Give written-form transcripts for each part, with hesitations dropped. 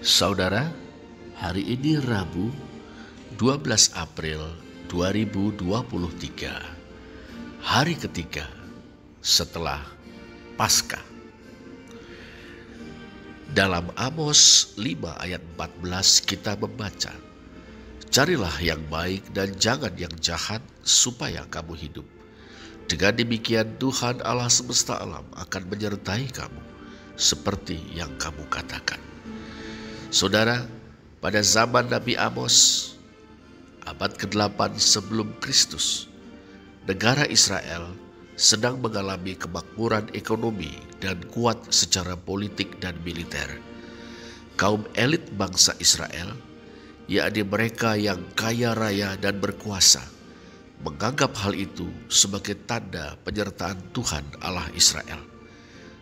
Saudara, hari ini Rabu 12 April 2023, hari ketiga setelah Paskah. Dalam Amos 5 ayat 14 kita membaca, "Carilah yang baik dan jangan yang jahat supaya kamu hidup. Dengan demikian Tuhan Allah semesta alam akan menyertai kamu seperti yang kamu katakan." Saudara, pada zaman Nabi Amos, abad ke-8 sebelum Kristus, negara Israel sedang mengalami kemakmuran ekonomi dan kuat secara politik dan militer. Kaum elit bangsa Israel, yakni mereka yang kaya raya dan berkuasa, menganggap hal itu sebagai tanda penyertaan Tuhan Allah Israel.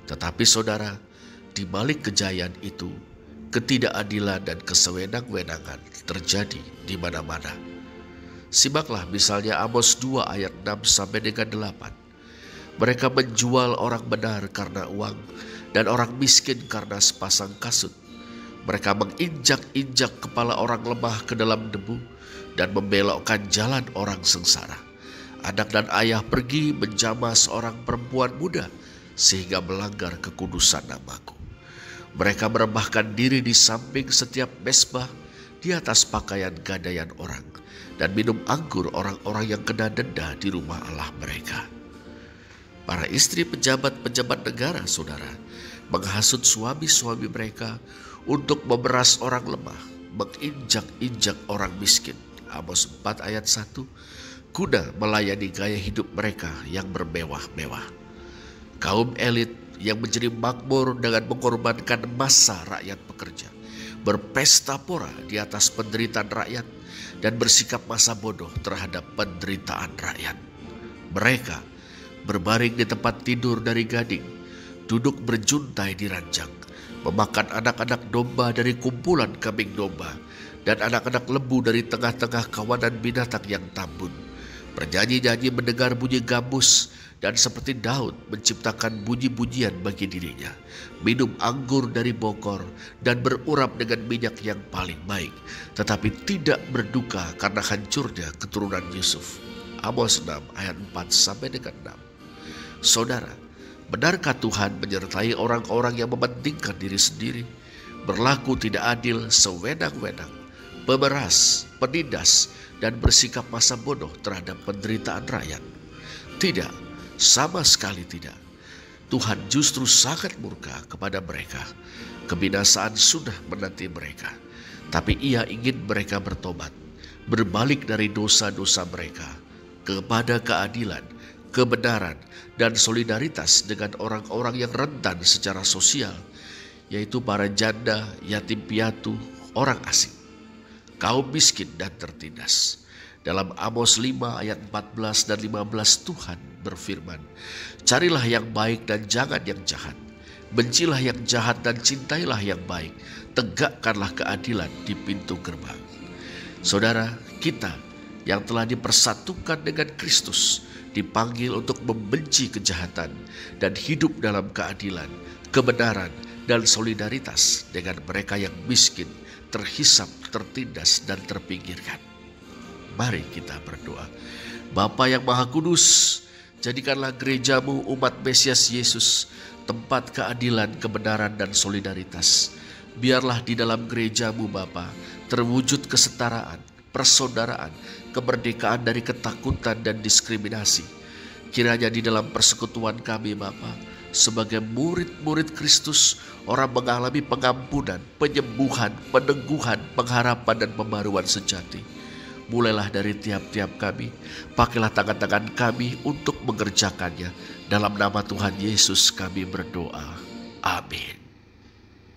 Tetapi saudara, di balik kejayaan itu, ketidakadilan dan kesewenang-wenangan terjadi di mana-mana. Simaklah misalnya Amos 2 ayat 6 sampai dengan 8. Mereka menjual orang benar karena uang dan orang miskin karena sepasang kasut. Mereka menginjak-injak kepala orang lemah ke dalam debu dan membelokkan jalan orang sengsara. Anak dan ayah pergi menjamah seorang perempuan muda sehingga melanggar kekudusan namaku. Mereka merebahkan diri di samping setiap mezbah, di atas pakaian gadaian orang, dan minum anggur orang-orang yang kena denda di rumah Allah mereka. Para istri pejabat-pejabat negara, saudara, menghasut suami-suami mereka untuk memeras orang lemah, menginjak-injak orang miskin. Amos 4 ayat 1, guna melayani gaya hidup mereka yang bermewah-mewah. Kaum elit yang menjadi makmur dengan mengorbankan massa rakyat pekerja, berpesta pora di atas penderitaan rakyat dan bersikap masa bodoh terhadap penderitaan rakyat. Mereka berbaring di tempat tidur dari gading, duduk berjuntai di ranjang, memakan anak-anak domba dari kumpulan kambing domba dan anak-anak lembu dari tengah-tengah kawanan binatang yang tambun. Bernyanyi-nyanyi mendengar bunyi gambus dan seperti Daud menciptakan bunyi-bunyian bagi dirinya. Minum anggur dari bokor dan berurap dengan minyak yang paling baik, tetapi tidak berduka karena hancurnya keturunan Yusuf. Amos 6 ayat 4 sampai dengan 6. Saudara, benarkah Tuhan menyertai orang-orang yang mementingkan diri sendiri, berlaku tidak adil, sewenang-wenang, pemeras, penindas, dan bersikap masa bodoh terhadap penderitaan rakyat? Tidak, sama sekali tidak. Tuhan justru sangat murka kepada mereka. Kebinasaan sudah menanti mereka, tapi Ia ingin mereka bertobat, berbalik dari dosa-dosa mereka kepada keadilan, kebenaran, dan solidaritas dengan orang-orang yang rentan secara sosial, yaitu para janda, yatim piatu, orang asing, kaum miskin dan tertindas. Dalam Amos 5 ayat 14 dan 15 Tuhan berfirman, "Carilah yang baik dan jangan yang jahat. Bencilah yang jahat dan cintailah yang baik. Tegakkanlah keadilan di pintu gerbang." Saudara, kita yang telah dipersatukan dengan Kristus dipanggil untuk membenci kejahatan dan hidup dalam keadilan, kebenaran, dan solidaritas dengan mereka yang miskin, terhisap, tertindas, dan terpinggirkan. Mari kita berdoa. Bapa yang Maha Kudus, jadikanlah gerejamu umat Mesias Yesus tempat keadilan, kebenaran, dan solidaritas. Biarlah di dalam gerejamu Bapa terwujud kesetaraan, persaudaraan, kemerdekaan dari ketakutan dan diskriminasi. Kiranya di dalam persekutuan kami Bapa, sebagai murid-murid Kristus, orang mengalami pengampunan, penyembuhan, peneguhan, pengharapan, dan pembaruan sejati. Mulailah dari tiap-tiap kami, pakailah tangan-tangan kami untuk mengerjakannya. Dalam nama Tuhan Yesus kami berdoa. Amin.